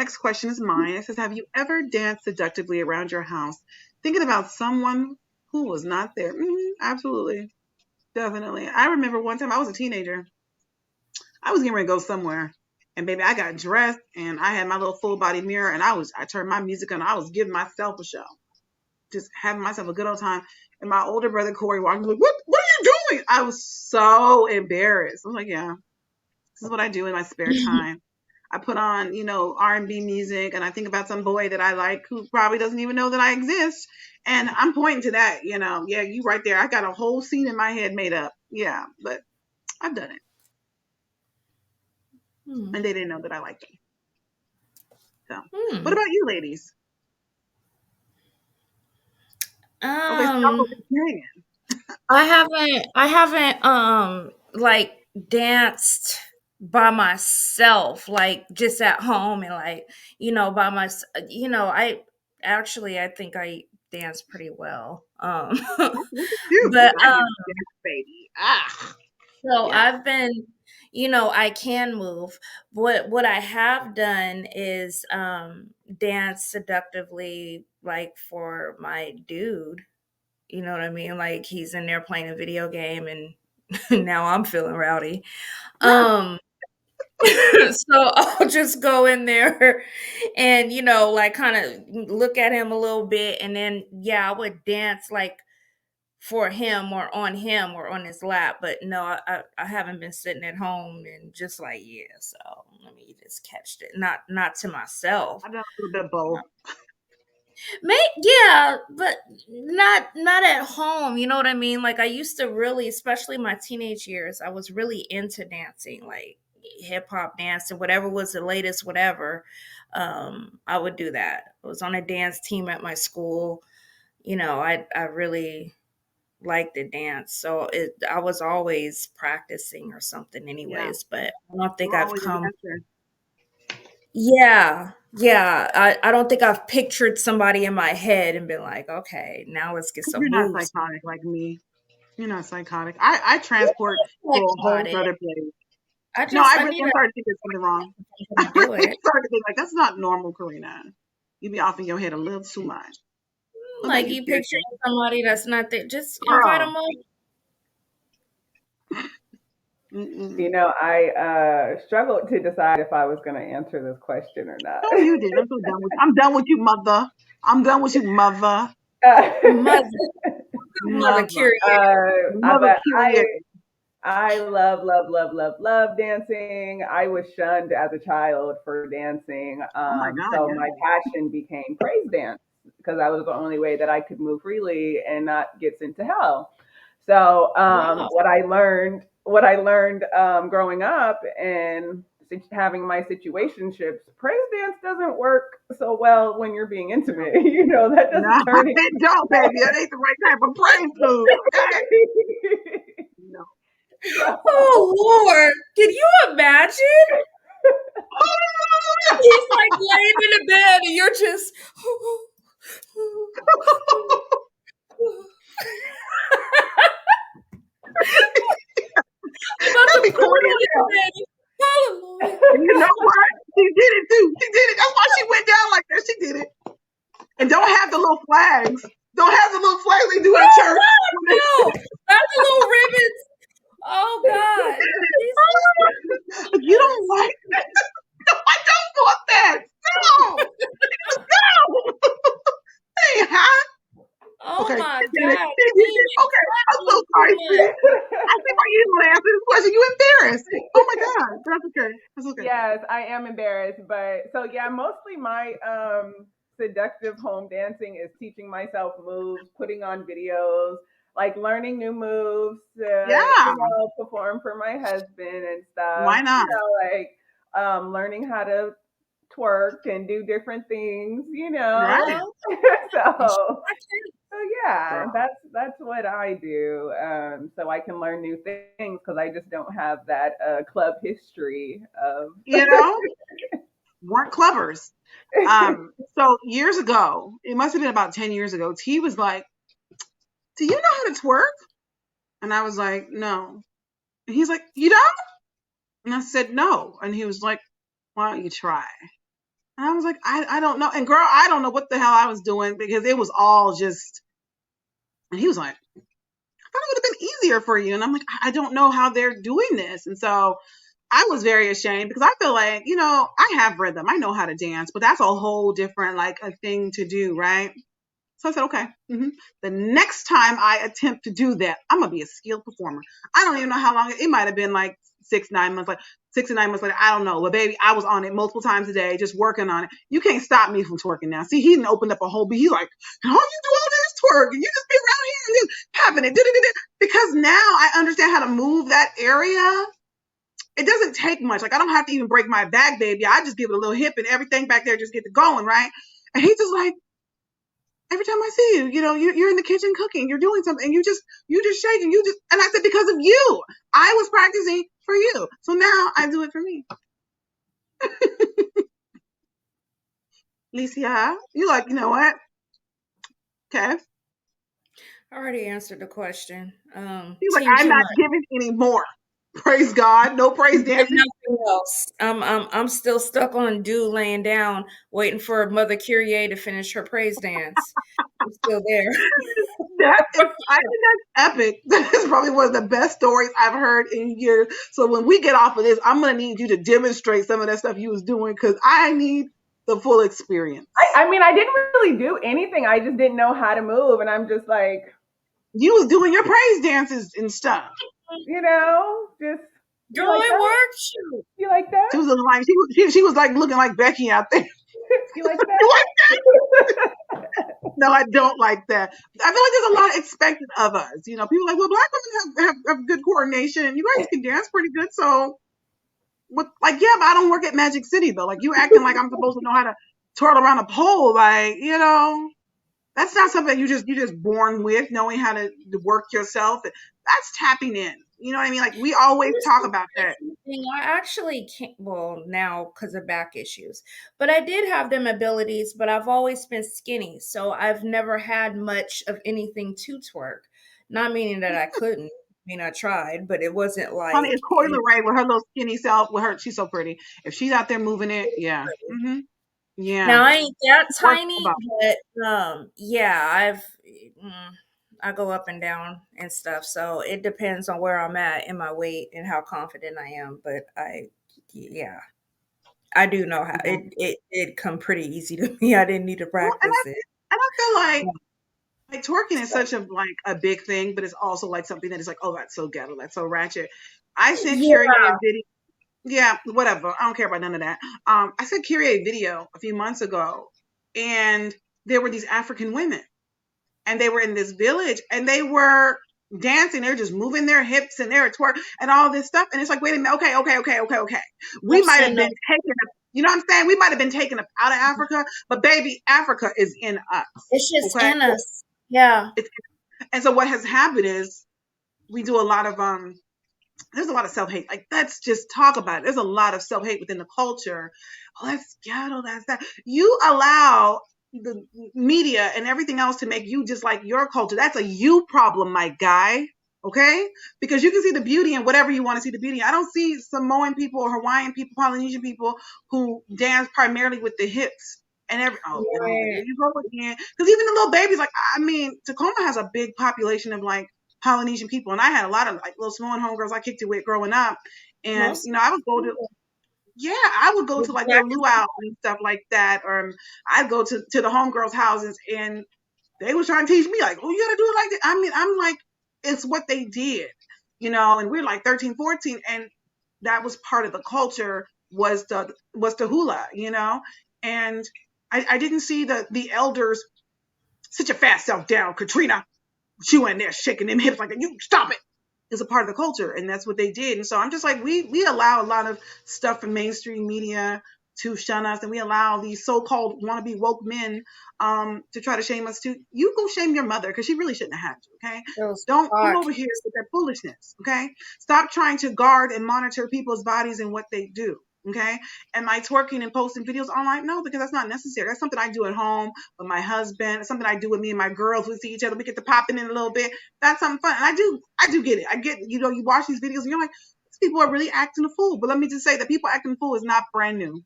next question is mine. It says, have you ever danced seductively around your house, thinking about someone who was not there? Absolutely. Definitely. I remember one time I was a teenager. I was getting ready to go somewhere. And baby, I got dressed and I had my little full body mirror and I turned my music on. I was giving myself a show. Just having myself a good old time. And my older brother Corey walked me like, what are you doing? I was so embarrassed. I was like, yeah, this is what I do in my spare time. I put on, R&B music and I think about some boy that I like who probably doesn't even know that I exist. And I'm pointing to that, yeah, you right there. I got a whole scene in my head made up. Yeah, but I've done it. And they didn't know that I liked them. So, what about you ladies? Okay, stop with the I haven't like danced by myself, like just at home and like, by myself, I think I dance pretty well. But baby. so Yeah. I've been, I can move. What I have done is dance seductively like for my dude. You know what I mean? Like he's in there playing a video game and now I'm feeling rowdy. So I'll just go in there and, like kind of look at him a little bit. And then, yeah, I would dance like for him or on his lap. But no, I haven't been sitting at home and just like, yeah, so let me just catch it. Not to myself. I've done a little bit of both. Yeah, but not at home. You know what I mean? Like I used to really, especially my teenage years, I was really into dancing, like hip hop dance and whatever was the latest, whatever. I would do that. I was on a dance team at my school. I really liked to dance, so I was always practicing or something, anyways. Yeah. But I don't think We're I've always a come. dancer. Yeah, yeah. I don't think I've pictured somebody in my head and been like, okay, now let's get some You're not moves. psychotic like me. You're not psychotic. I transport to a whole Psychotic. other place. No, I need I'm starting to think there's something wrong. to I'm do really it. starting to think like that's not normal, Corenna. You be off in your head a little too much. What about Like you, you picturing Kirsten? somebody that's not there, just invite Girl. them over. I struggled to decide if I was going to answer this question or not. No, you did. I'm so done with. I'm done with you, mother. I'm done with you, mother. Mother, mother Mother. curious. Mother But curious. I love, love, love, love, love dancing. I was shunned as a child for dancing. Oh my God, So yeah. my passion became praise dance because that was the only way that I could move freely and not get sent to hell. So Wow. what I learned growing up and having my situationships, praise dance doesn't work so well when you're being No, intimate. That no, doesn't turn it. it don't, baby. That ain't the right type of praise move. Okay. No. So, Oh Lord, can you imagine? He's like laying in the bed and you're just about That'd to be put corny it as on hell. his bed. Hallelujah. And you know what? She did it too. She did it. That's why she went down like that. She did it. And don't have the little flags. Don't have the little flags they do at church. No, not the little ribbons. Oh God. You don't like that? No, I don't want that. No. No. Hey, huh? Oh Okay. my She did it. God. She did it. Okay. I'm so sorry, sis. I think why you didn't answer this question. You embarrassed. Oh my God. That's okay. That's okay. yes, I am embarrassed, but so yeah, mostly my seductive home dancing is teaching myself moves, putting on videos, like learning new moves to, Yeah. perform for my husband and stuff. Why not? Like learning how to twerk and do different things. Right. So so yeah, Girl. that's what I do. So I can learn new things because I just don't have that club history of. You know? Weren't clubbers. So years ago, it must have been about 10 years ago, T was like, do you know how to twerk? And I was like, no. And he's like, you don't? And I said, no. And he was like, why don't you try? And I was like, I don't know. And girl, I don't know what the hell I was doing because it was all just, and he was like, I thought it would have been easier for you. And I'm like, I don't know how they're doing this. And so I was very ashamed because I feel like, I have rhythm. I know how to dance, but that's a whole different, like, a thing to do, right? So I said, okay. The next time I attempt to do that, I'm gonna be a skilled performer. I don't even know how long it might have been, like 6 to 9 months, like 6 to 9 months later. I don't know, but baby, I was on it multiple times a day, just working on it. You can't stop me from twerking now. See, he didn't open up a whole. He's like, how you do all this twerk and you just be around here and just having it, because now I understand how to move that area. It doesn't take much. Like I don't have to even break my back, baby. I just give it a little hip and everything back there just get to going, right? And he's just like, every time I see you, you're in the kitchen cooking, you're doing something, and you just shaking, and I said, because of you, I was practicing for you. So now I do it for me. Licia, you like, you know what? Okay. I already answered the question. He's like, Team I'm too not much. giving any more. Praise God. No praise But dancing. nothing else. I'm still stuck on dude laying down, waiting for Mother Kyrie to finish her praise dance. I'm still there. That is, I think that's epic. That is probably one of the best stories I've heard in years. So when we get off of this, I'm gonna need you to demonstrate some of that stuff you was doing because I need the full experience. I mean, I didn't really do anything. I just didn't know how to move, and I'm just like, You was doing your praise dances and stuff. just you Girl, like it that? worked. Shoot. You like that? She was looking like she was like looking like Becky out there. You like You like that? no, I don't like that. I feel like there's a lot expected of us. People are like, well, black women have good coordination. You guys can dance pretty good, so like, yeah, but I don't work at Magic City though. Like you acting like I'm supposed to know how to twirl around a pole, like that's not something you just born with, knowing how to work yourself. That's tapping in. You know what I mean? Like we always Here's talk the about that. crazy thing. I actually can't, well, now because of back issues, but I did have them abilities, but I've always been skinny. So I've never had much of anything to twerk. Not meaning that I couldn't. I mean, I tried, but it wasn't Honey, like, it's Coily Ray with her little skinny self. With her, she's so pretty. If she's out there moving it, yeah, yeah, now I ain't that worth tiny, about. but yeah, mm, I go up and down and stuff. So it depends on where I'm at in my weight and how confident I am. But yeah, I do know how Yeah. it did come pretty easy to me. I didn't need to Well, practice it. and I feel like twerking is such a big thing, but it's also like something that is like, oh, that's so ghetto, that's so ratchet. I sent Yeah, Kyrie a video. Yeah, whatever. I don't care about none of that. I sent Kyrie a video a few months ago, and there were these African women, and they were in this village, and they were dancing. They were just moving their hips and they were twerk and all this stuff. And it's like, wait a minute, okay. We I've might have seen been them. taken up. You know what I'm saying? We might have been taken up out of Africa, but baby, Africa is in us. It's just Okay. in us. Yeah, It's, and so what has happened is we do a lot of there's a lot of self-hate. Like, let's just talk about it. There's a lot of self-hate within the culture. Oh, that's ghetto, that's that. You allow the media and everything else to make you just like your culture. That's a you problem, my guy. Okay? Because you can see the beauty in whatever you want to see the beauty. I don't see Samoan people or Hawaiian people, Polynesian people who dance primarily with the hips. And girl, there right. you go again. Because even the little babies, like, I mean, Tacoma has a big population of like Polynesian people, and I had a lot of like little Samoan homegirls I kicked it with growing up. And Most I would go to I would go to like their exactly. luau and stuff like that, or I'd go to the homegirls' houses, and they was trying to teach me like, oh, you gotta do it like that. I mean, I'm like, it's what they did, and we're like 13, 14, and that was part of the culture was the hula, and I didn't see the elders sit your fat self down, Katrina. She went there shaking them hips like that. You stop it. Is a part of the culture, and that's what they did. And so I'm just like, we allow a lot of stuff from mainstream media to shun us, and we allow these so-called wannabe woke men to try to shame us too. You go shame your mother because she really shouldn't have had you. Okay, Those don't come over here podcasts. with that foolishness. Okay, stop trying to guard and monitor people's bodies and what they do. Okay, am I twerking and posting videos online? No, because that's not necessary. That's something I do at home with my husband. It's something I do with me and my girls. We see each other. We get to popping in a little bit. That's something fun. And I do get it. I get, you watch these videos and you're like, these people are really acting a fool. But let me just say that people acting a fool is not brand new.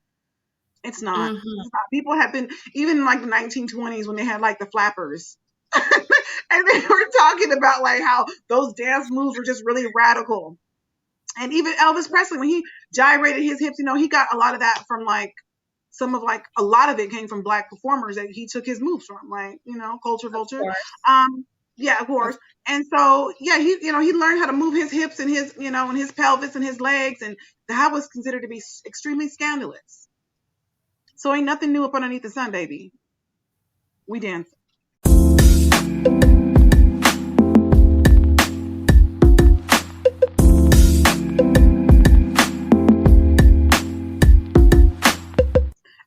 It's not. Mhm. It's not. People have been, even in like the 1920s when they had like the flappers. And they were talking about like how those dance moves were just really radical. And even Elvis Presley, when he gyrated his hips, he got a lot of that from like some of like a lot of it came from black performers that he took his moves from, like Culture Of Vulture. course. Yeah, of Of course. And so yeah, he learned how to move his hips and his and his pelvis and his legs, and that was considered to be extremely scandalous. So ain't nothing new up underneath the sun, baby. We dance.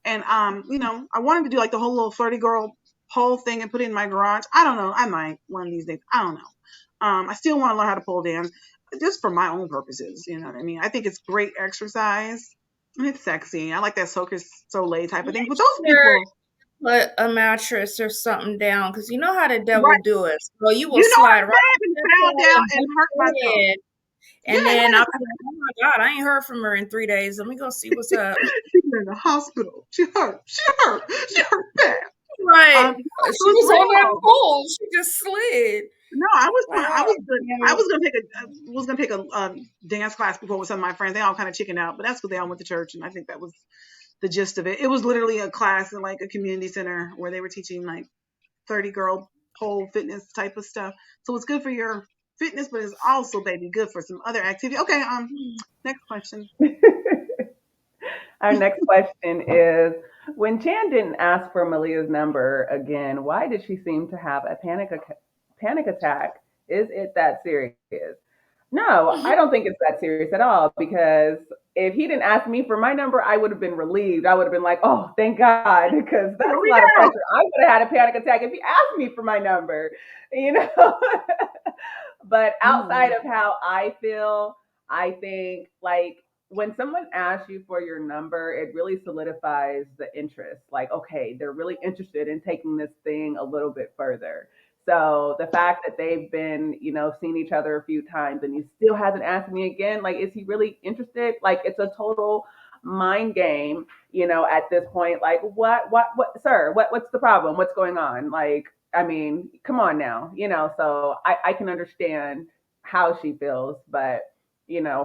And I wanted to do like the whole little flirty girl pole thing and put it in my garage. I don't know. I might one of these days. I don't know. I still want to learn how to pole dance, just for my own purposes. You know what I mean? I think it's great exercise and it's sexy. I like that Circus Soleil type of thing. But those Sure, people, put a mattress or something down because you know how the devil right? do it. So you will You know slide I right have and into fell the down and and bump hurt your myself. head. And Yeah, and then like I'll be like, oh my God, I ain't heard from her in 3 days. Let me go see what's up. she's in the hospital. She hurt. She hurt. She hurt bad. Right. Yeah, it She was was on that real. pole. She just slid. No, I was Like, fine. I oh, was good. I damn. was gonna take a dance class before with some of my friends. They all kind of chickened out, but that's because they all went to church, and I think that was the gist of it. It was literally a class in like a community center where they were teaching like 30 girl pole fitness type of stuff. So it's good for your fitness, but it's also, baby, good for some other activity. Okay, next question. Our next question is, when Chan didn't ask for Malia's number again, why did she seem to have a panic attack? Is it that serious? No, I don't think it's that serious at all because if he didn't ask me for my number, I would have been relieved. I would have been like, oh, thank God, because Here that's a we lot of go. pressure. I would have had a panic attack if he asked me for my number, you know? But outside Mm. of how I feel, I think like when someone asks you for your number, it really solidifies the interest. Like, okay, they're really interested in taking this thing a little bit further. So the fact that they've been, seen each other a few times and he still hasn't asked me again, like, is he really interested? Like, it's a total mind game, at this point. Like, sir, what's the problem? What's going on? Like, I mean, come on now, so I can understand how she feels, but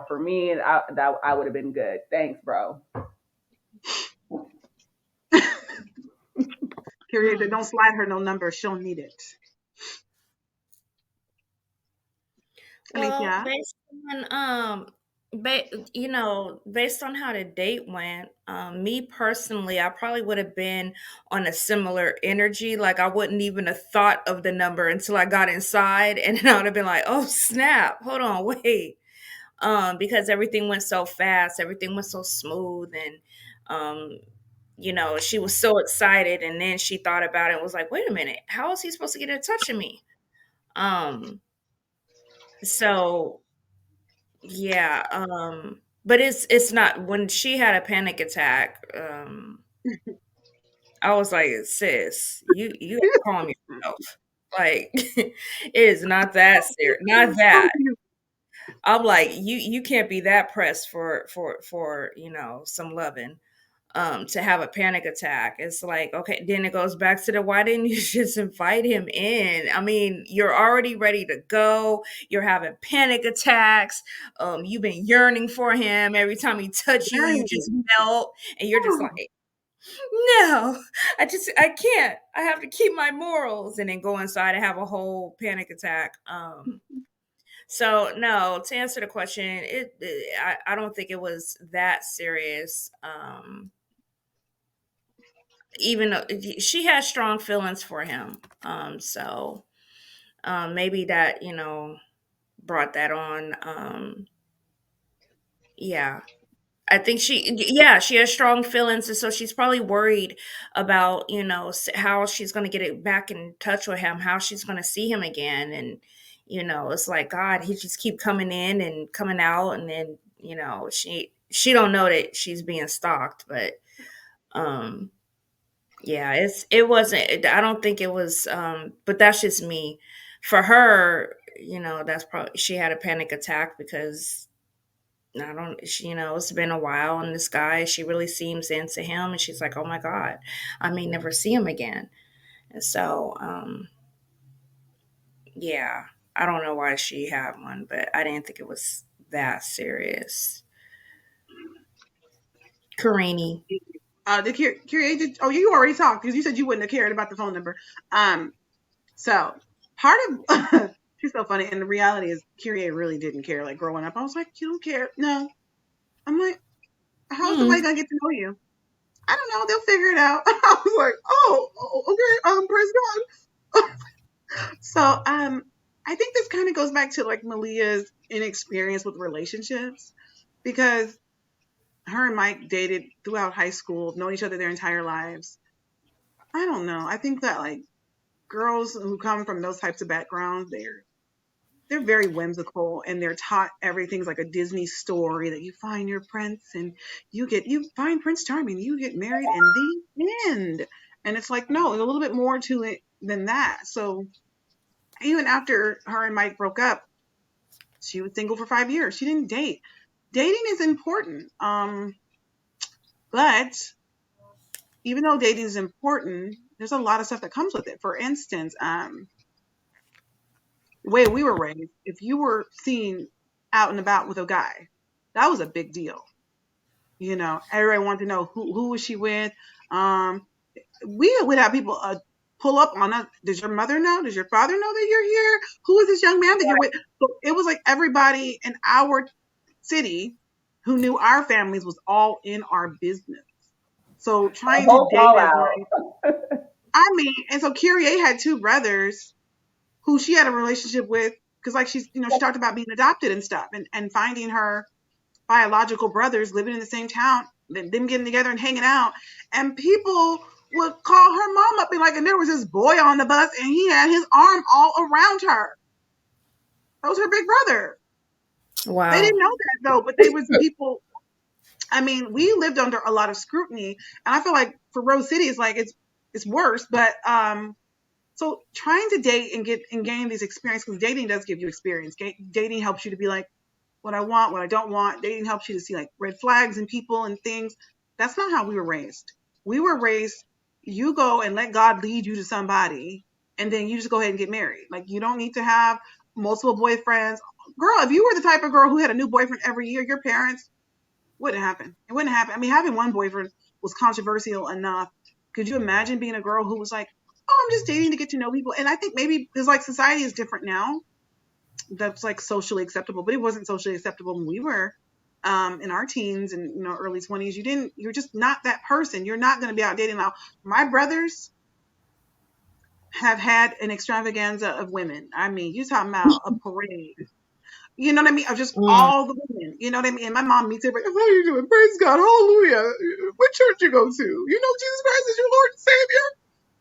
for me, that I would have been good. Thanks, bro. Period. They don't slide her no number. She'll need it. Well, Alicia. based on how the date went, me personally, I probably would have been on a similar energy. Like I wouldn't even have thought of the number until I got inside, and then I would have been like, "Oh snap! Hold on, wait." Because everything went so fast, everything was so smooth, and she was so excited, and then she thought about it and was like, "Wait a minute, how is he supposed to get in touch with me?" Um, so yeah, but it's not when she had a panic attack, I was like, "Sis, you gotta calm yourself." Like, it is not that serious, not that. I'm like, "You can't be that pressed for, some loving, to have a panic attack." It's like, okay, then it goes back to the why didn't you just invite him in? I mean, you're already ready to go. You're having panic attacks. You've been yearning for him. Every time he touch you, you just Right. melt, and you're just like, no, I can't. I have to keep my morals, and then go inside and have a whole panic attack. So no, to answer the question, I don't think it was that serious. Even though she has strong feelings for him. So maybe that, brought that on. Yeah. I think yeah, she has strong feelings. And so she's probably worried about, how she's going to get it back in touch with him, how she's going to see him again. And, it's like, God, he just keep coming in and coming out. And then, she don't know that she's being stalked, but, um, yeah, it wasn't, I don't think it was, but that's just me. For her, that's probably, she had a panic attack because I don't, it's been a while, and this guy, she really seems into him, and she's like, oh my God, I may never see him again. And so, yeah, I don't know why she had one, but I didn't think it was that serious. Karini. Curie, oh, you already talked because you said you wouldn't have cared about the phone number. Um, so part of she's so funny, and the reality is Curie really didn't care. Like growing up, I was like, you don't care? No. I'm like, how's somebody Mm. gonna get to know you? I don't know. They'll figure it out. I was like, okay, praise God. So, I think this kind of goes back to like Malia's inexperience with relationships because her and Mike dated throughout high school, known each other their entire lives. I don't know. I think that like girls who come from those types of backgrounds, they're very whimsical and they're taught everything's like a Disney story that you find your prince and you find Prince Charming, you get married and the end. And it's like, no, there's a little bit more to it than that. So even after her and Mike broke up, she was single for 5 years. She didn't date. Dating is important. But even though dating is important, there's a lot of stuff that comes with it. For instance, the way we were raised, if you were seen out and about with a guy, that was a big deal. Everybody wanted to know who was she with. Um, we would have people pull up on us. Does your mother know? Does your father know that you're here? Who is this young man that you're with? So it was like everybody in our city who knew our families was all in our business. So A trying to whole date as fallout. like, I mean, and so Kyrie had two brothers who she had a relationship with because like she talked about being adopted and stuff and finding her biological brothers living in the same town, them getting together and hanging out. And people would call her mom up and like, and there was this boy on the bus and he had his arm all around her. That was her big brother. They Wow. didn't know that though, but they was people. I mean, we lived under a lot of scrutiny, and I feel like for Rose City, it's like it's worse. But so trying to date and get and gain these experience because dating does give you experience. Dating helps you to be like, what I want, what I don't want. Dating helps you to see like red flags in people and things. That's not how we were raised. We were raised, you go and let God lead you to somebody, and then you just go ahead and get married. Like you don't need to have multiple boyfriends. Girl, if you were the type of girl who had a new boyfriend every year, your parents wouldn't happen. It wouldn't happen. I mean, having one boyfriend was controversial enough. Could you imagine being a girl who was like, oh, I'm just dating to get to know people? And I think maybe because like society is different now, that's like socially acceptable, but it wasn't socially acceptable when we were in our teens and early 20s. You're just not that person. You're not going to be out dating now. My brothers have had an extravaganza of women. I mean, you talking about a parade. You know what I mean? Of just Mm. all the women. You know what I mean? And my mom meets everybody. How are you doing? Praise God. Hallelujah. What church you go to? You know Jesus Christ is your Lord and Savior?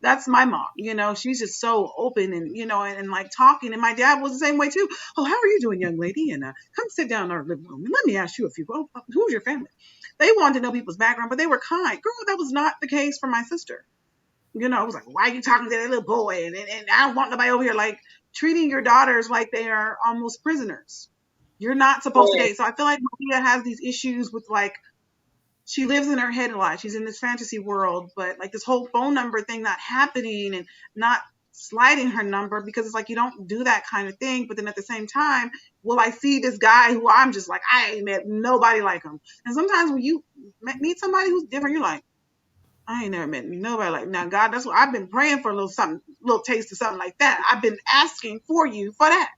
That's my mom. She's just so open and like talking. And my dad was the same way too. Oh, how are you doing, young lady? And come sit down in our living room and let me ask you a few. Oh, who's your family? They wanted to know people's background, but they were kind. Girl, that was not the case for my sister. I was like, why are you talking to that little boy? And I don't want nobody over here like treating your daughters like they are almost prisoners. You're not supposed to date. So I feel like Malia has these issues with like she lives in her head a lot. She's in this fantasy world, but like this whole phone number thing not happening and not sliding her number because it's like you don't do that kind of thing. But then at the same time, will I see this guy who I'm just like, I ain't met nobody like him. And sometimes when you meet somebody who's different, you're like, I ain't never met nobody like now. God, that's what I've been praying for a little something, little taste of something like that. I've been asking for you for that.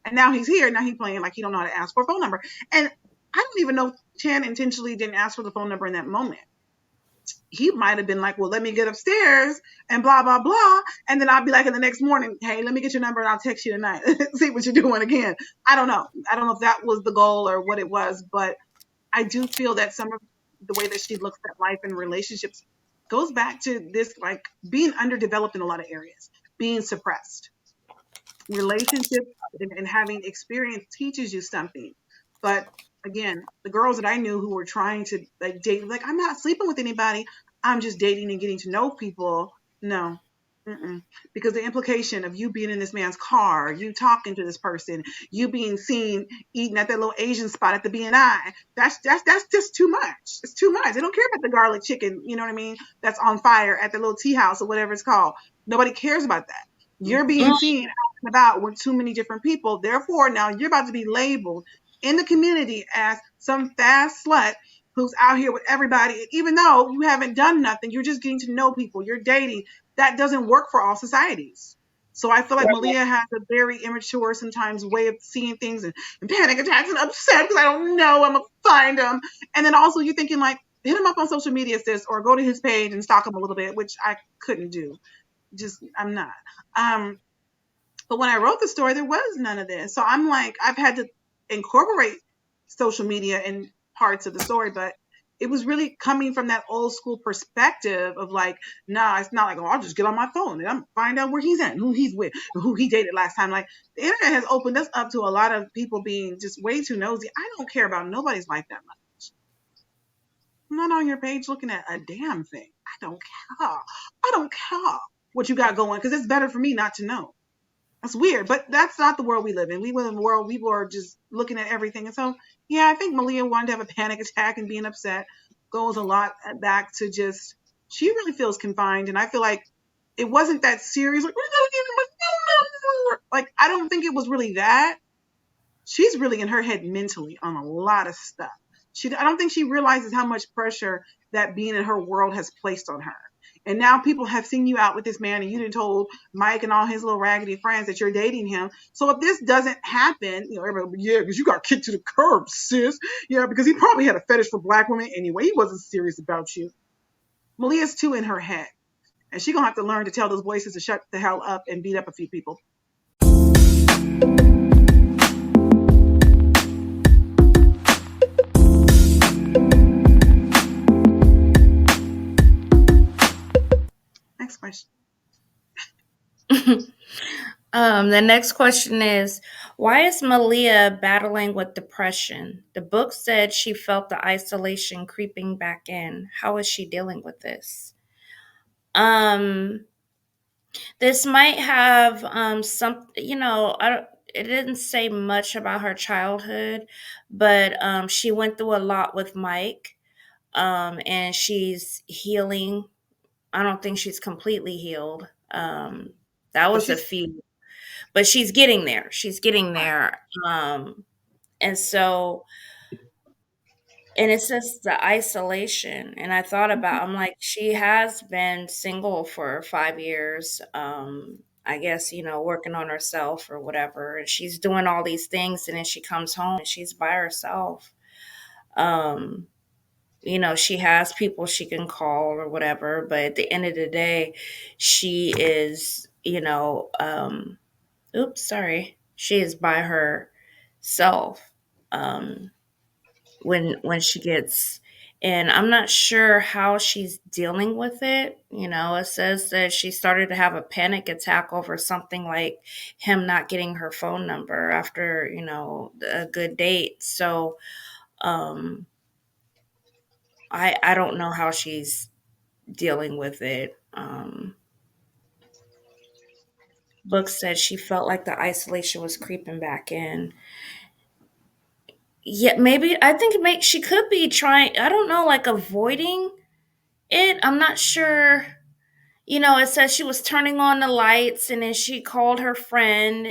And now he's here. Now he's playing like he don't know how to ask for a phone number. And I don't even know if Chan intentionally didn't ask for the phone number in that moment. He might have been like, well, let me get upstairs and blah, blah, blah. And then I'll be like in the next morning, hey, let me get your number and I'll text you tonight. See what you're doing again. I don't know. I don't know if that was the goal or what it was, but I do feel that some of the way that she looks at life and relationships goes back to this like being underdeveloped in a lot of areas, being suppressed. Relationships and having experience teaches you something. But again, the girls that I knew who were trying to like date, like I'm not sleeping with anybody. I'm just dating and getting to know people. No. Mm-mm. Because the implication of you being in this man's car, you talking to this person, you being seen eating at that little Asian spot at the BNI, that's just too much. It's too much. They don't care about the garlic chicken, you know what I mean? That's on fire at the little tea house or whatever it's called. Nobody cares about that. You're being Mm, seen out and about with too many different people. Therefore, now you're about to be labeled in the community as some fast slut who's out here with everybody. Even though you haven't done nothing, you're just getting to know people. You're dating, that doesn't work for all societies. So I feel like right. Malia has a very immature sometimes way of seeing things, and panic attacks and upset because I don't know. I'm gonna find him, and then also you're thinking like hit him up on social media, sis, or go to his page and stalk him a little bit, which I couldn't do. Just I'm not. Um, but when I wrote the story, there was none of this. So I'm like, I've had to incorporate social media in parts of the story, but it was really coming from that old school perspective of like, nah, it's not like, oh, I'll just get on my phone and I'm find out where he's at, and who he's with, and who he dated last time. Like the internet has opened us up to a lot of people being just way too nosy. I don't care about nobody's life that much. I'm not on your page looking at a damn thing. I don't care. I don't care what you got going because it's better for me not to know. That's weird, but that's not the world we live in. We live in a world people are just looking at everything. And so, yeah, I think Malia wanted to have a panic attack and being upset goes a lot back to just she really feels confined. And I feel like it wasn't that serious. Like, we're gonna give him a phone number. Like, I don't think it was really that. She's really in her head mentally on a lot of stuff. I don't think she realizes how much pressure that being in her world has placed on her. And now people have seen you out with this man, and you done told Mike and all his little raggedy friends that you're dating him. So if this doesn't happen, everybody, yeah, because you got kicked to the curb, sis. Yeah, because he probably had a fetish for black women anyway. He wasn't serious about you. Malia's too in her head, and she's gonna have to learn to tell those voices to shut the hell up and beat up a few people. Next question. The next question is, why is Malia battling with depression? The book said she felt the isolation creeping back in. How is she dealing with this? Um, this might have some, I don't, it didn't say much about her childhood, but she went through a lot with Mike, and she's healing. I don't think she's completely healed. That But was a she's few, but she's getting there. She's getting right. there. And so, and it's just the isolation. And I thought about, I'm like, she has been single for 5 years. I guess, working on herself or whatever. And she's doing all these things. And then she comes home and she's by herself. Um, she has people she can call or whatever. But at the end of the day, she is, oops, sorry. She is by herself. Um, when she gets, and I'm not sure how she's dealing with it. It says that she started to have a panic attack over something like him not getting her phone number after, a good date. So um I don't know how she's dealing with it. Book said she felt like the isolation was creeping back in. Yeah, maybe I think she could be trying, I don't know, like avoiding it. I'm not sure. It says she was turning on the lights and then she called her friend,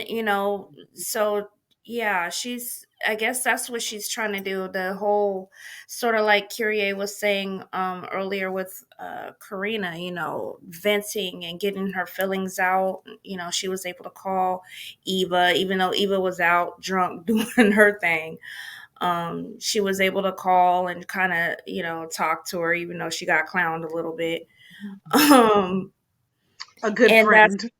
so yeah, I guess that's what she's trying to do. The whole sort of like Curie was saying earlier with Corenna, venting and getting her feelings out. She was able to call Eva, even though Eva was out drunk doing her thing. She was able to call and kind of, talk to her, even though she got clowned a little bit. Um, A good and that's, friend.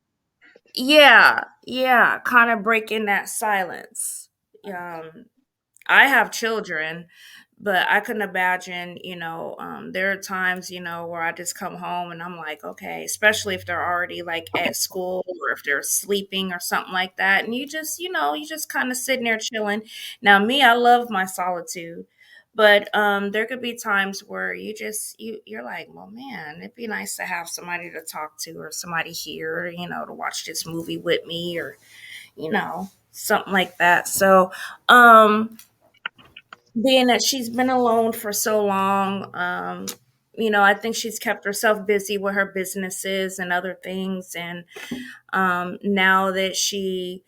yeah, yeah, kind of breaking that silence. Um, I have children, but I couldn't imagine, there are times, where I just come home and I'm like, okay, especially if they're already like at school or if they're sleeping or something like that. And you just kind of sitting there chilling. Now, me, I love my solitude, But there could be times where you're like, well, man, it'd be nice to have somebody to talk to or somebody here, to watch this movie with me or something like that. So being that she's been alone for so long, I think she's kept herself busy with her businesses and other things. And now that she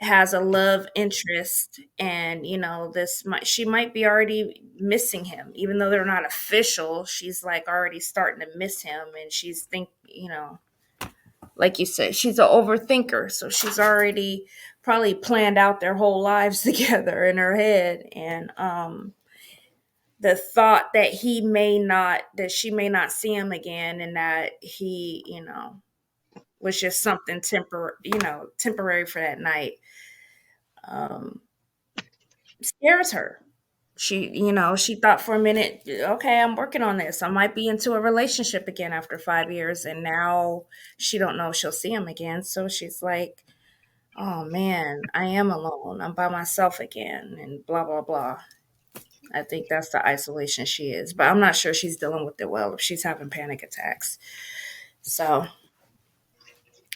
has a love interest, and she might be already missing him, even though they're not official. She's like already starting to miss him, and she's like you said, she's an overthinker, so she's already probably planned out their whole lives together in her head. And the thought that she may not see him again, and that he was just something temporary for that night, um scares her. She thought for a minute, okay, I'm working on this, I might be into a relationship again after 5 years, and now she don't know if she'll see him again. So she's like, oh man, I am alone, I'm by myself again, and blah blah blah. I think that's the isolation she is, but I'm not sure she's dealing with it well if she's having panic attacks. So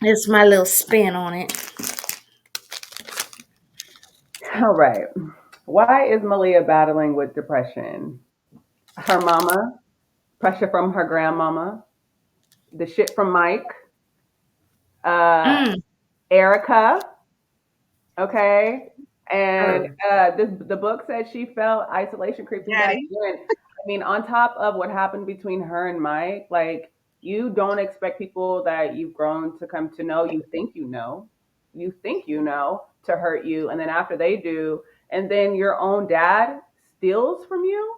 it's my little spin on it. All right. Why is Malia battling with depression? Her mama, pressure from her grandmama, the shit from Mike, uh, Mm, Erica, okay? And Her the book said she felt isolation creeping back daddy. in. I mean, on top of what happened between her and Mike, like you don't expect people that you've grown to come to know, you think you know to hurt you, and then after they do, and then your own dad steals from you,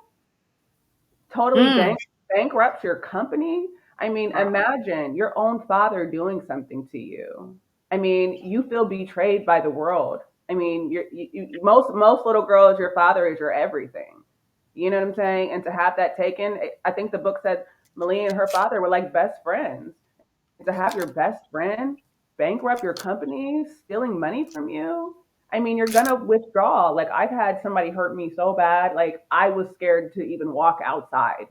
totally mm, bankrupts your company. I mean, Wow. imagine your own father doing something to you. I mean, you feel betrayed by the world. I mean, most little girls, your father is your everything. You know what I'm saying? And to have that taken, I think the book said Malia and her father were like best friends. To have your best friend bankrupt your company, stealing money from you. I mean, you're gonna withdraw. Like I've had somebody hurt me so bad, like I was scared to even walk outside,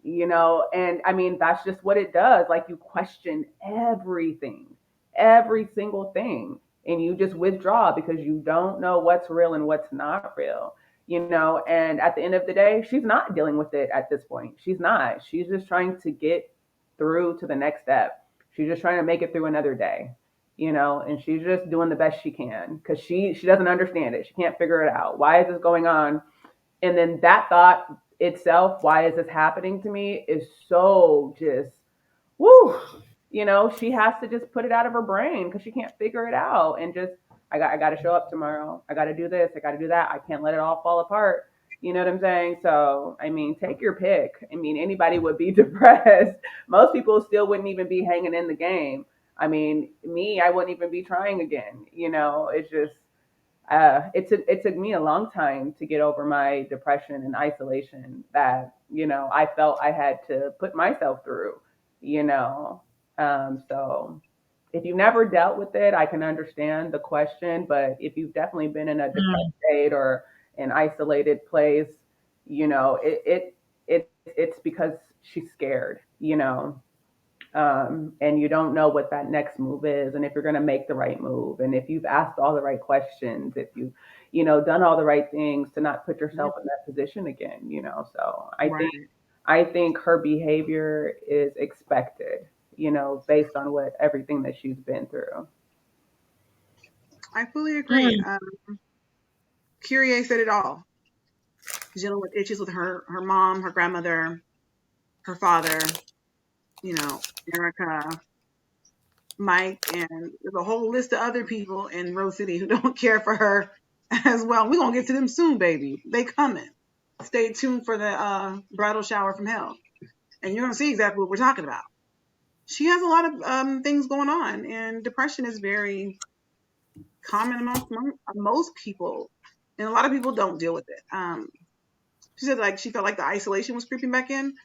and I mean that's just what it does. Like you question everything, every single thing, and you just withdraw because you don't know what's real and what's not real. And at the end of the day, she's not dealing with it at this point. She's just trying to get through to the next step. She's just trying to make it through another day, and she's just doing the best she can because she doesn't understand it. She can't figure it out. Why is this going on? And then that thought itself, why is this happening to me, is so just woo. She has to just put it out of her brain because she can't figure it out, and just I got to show up tomorrow. I got to do this. I got to do that. I can't let it all fall apart. You know what I'm saying? So I mean, take your pick. I mean, anybody would be depressed. Most people still wouldn't even be hanging in the game. I mean, me, I wouldn't even be trying again. It's just it took me a long time to get over my depression and isolation that I felt I had to put myself through. You know, so if you've never dealt with it, I can understand the question. But if you've definitely been in a depressed mm, state or an isolated place, it's because she's scared. And you don't know what that next move is, and if you're going to make the right move, and if you've asked all the right questions, if you've done all the right things to not put Yeah, yourself in that position again. So i think right. i think her behavior is expected, based on what everything that she's been through. I fully agree. mm. Curie said it all. She's dealing with issues with her mom, her grandmother, her father, Erica, Mike, and there's a whole list of other people in Rose City who don't care for her as well. We're gonna get to them soon, baby. They coming. Stay tuned for the bridal shower from hell, and you're gonna see exactly what we're talking about. She has a lot of things going on, and depression is very common amongst most people, and a lot of people don't deal with it. She said like she felt like the isolation was creeping back in.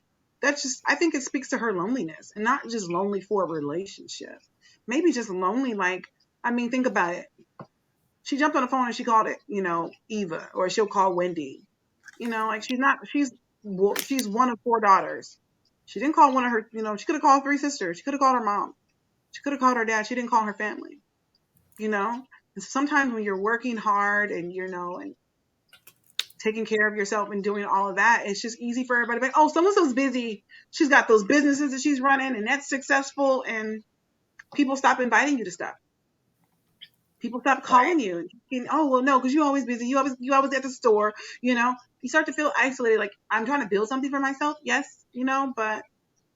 That's just I think it speaks to her loneliness, and not just lonely for a relationship. Maybe just lonely like I mean think about it. She jumped on the phone and she called it, Eva, or she'll call Wendy. Like she's one of four daughters. She didn't call one of her, she could have called three sisters. She could have called her mom. She could have called her dad. She didn't call her family, you know? And sometimes when you're working hard and, and taking care of yourself and doing all of that, it's just easy for everybody to be like, oh, so-and-so's busy. She's got those businesses that she's running and that's successful. And people stop inviting you to stuff. People stop Right. calling you. And, oh, well, no, because you're always busy. You always at the store, You start to feel isolated. Like, I'm trying to build something for myself. Yes, but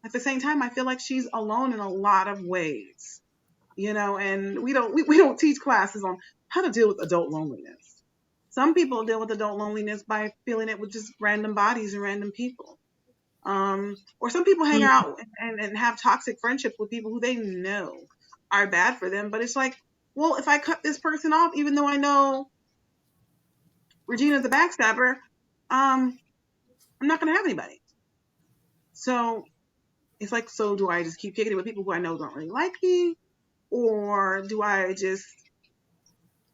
at the same time, I feel like she's alone in a lot of ways, and we don't teach classes on how to deal with adult loneliness. Some people deal with adult loneliness by feeling it with just random bodies and random people. Or some people hang Mm. out and have toxic friendships with people who they know are bad for them. But it's like, well, if I cut this person off, even though I know Regina's a backstabber, I'm not going to have anybody. So it's like, so do I just keep kicking it with people who I know don't really like me? Or do I just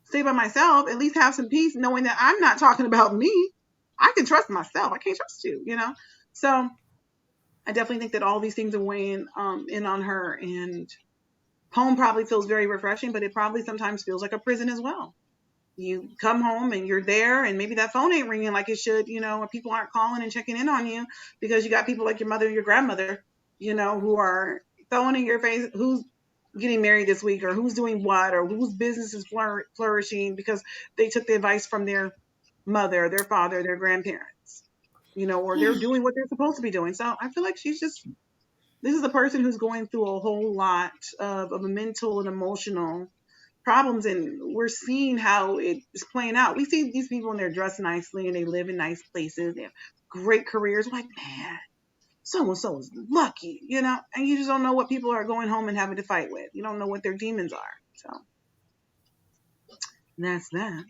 stay by myself, at least have some peace, knowing that I'm not talking about me? I can trust myself. I can't trust you. So I definitely think that all these things are weighing in on her. And home probably feels very refreshing, but it probably sometimes feels like a prison as well. You come home and you're there, and maybe that phone ain't ringing like it should, or people aren't calling and checking in on you because you got people like your mother, your grandmother, who are throwing in your face who's getting married this week or who's doing what or whose business is flourishing because they took the advice from their mother, their father, their grandparents, or they're doing what they're supposed to be doing. So I feel like this is a person who's going through a whole lot of mental and emotional problems, and we're seeing how it is playing out. We see these people and they're dressed nicely and they live in nice places, they have great careers. We're like, man, so and so is lucky, and you just don't know what people are going home and having to fight with. You don't know what their demons are. So that's that.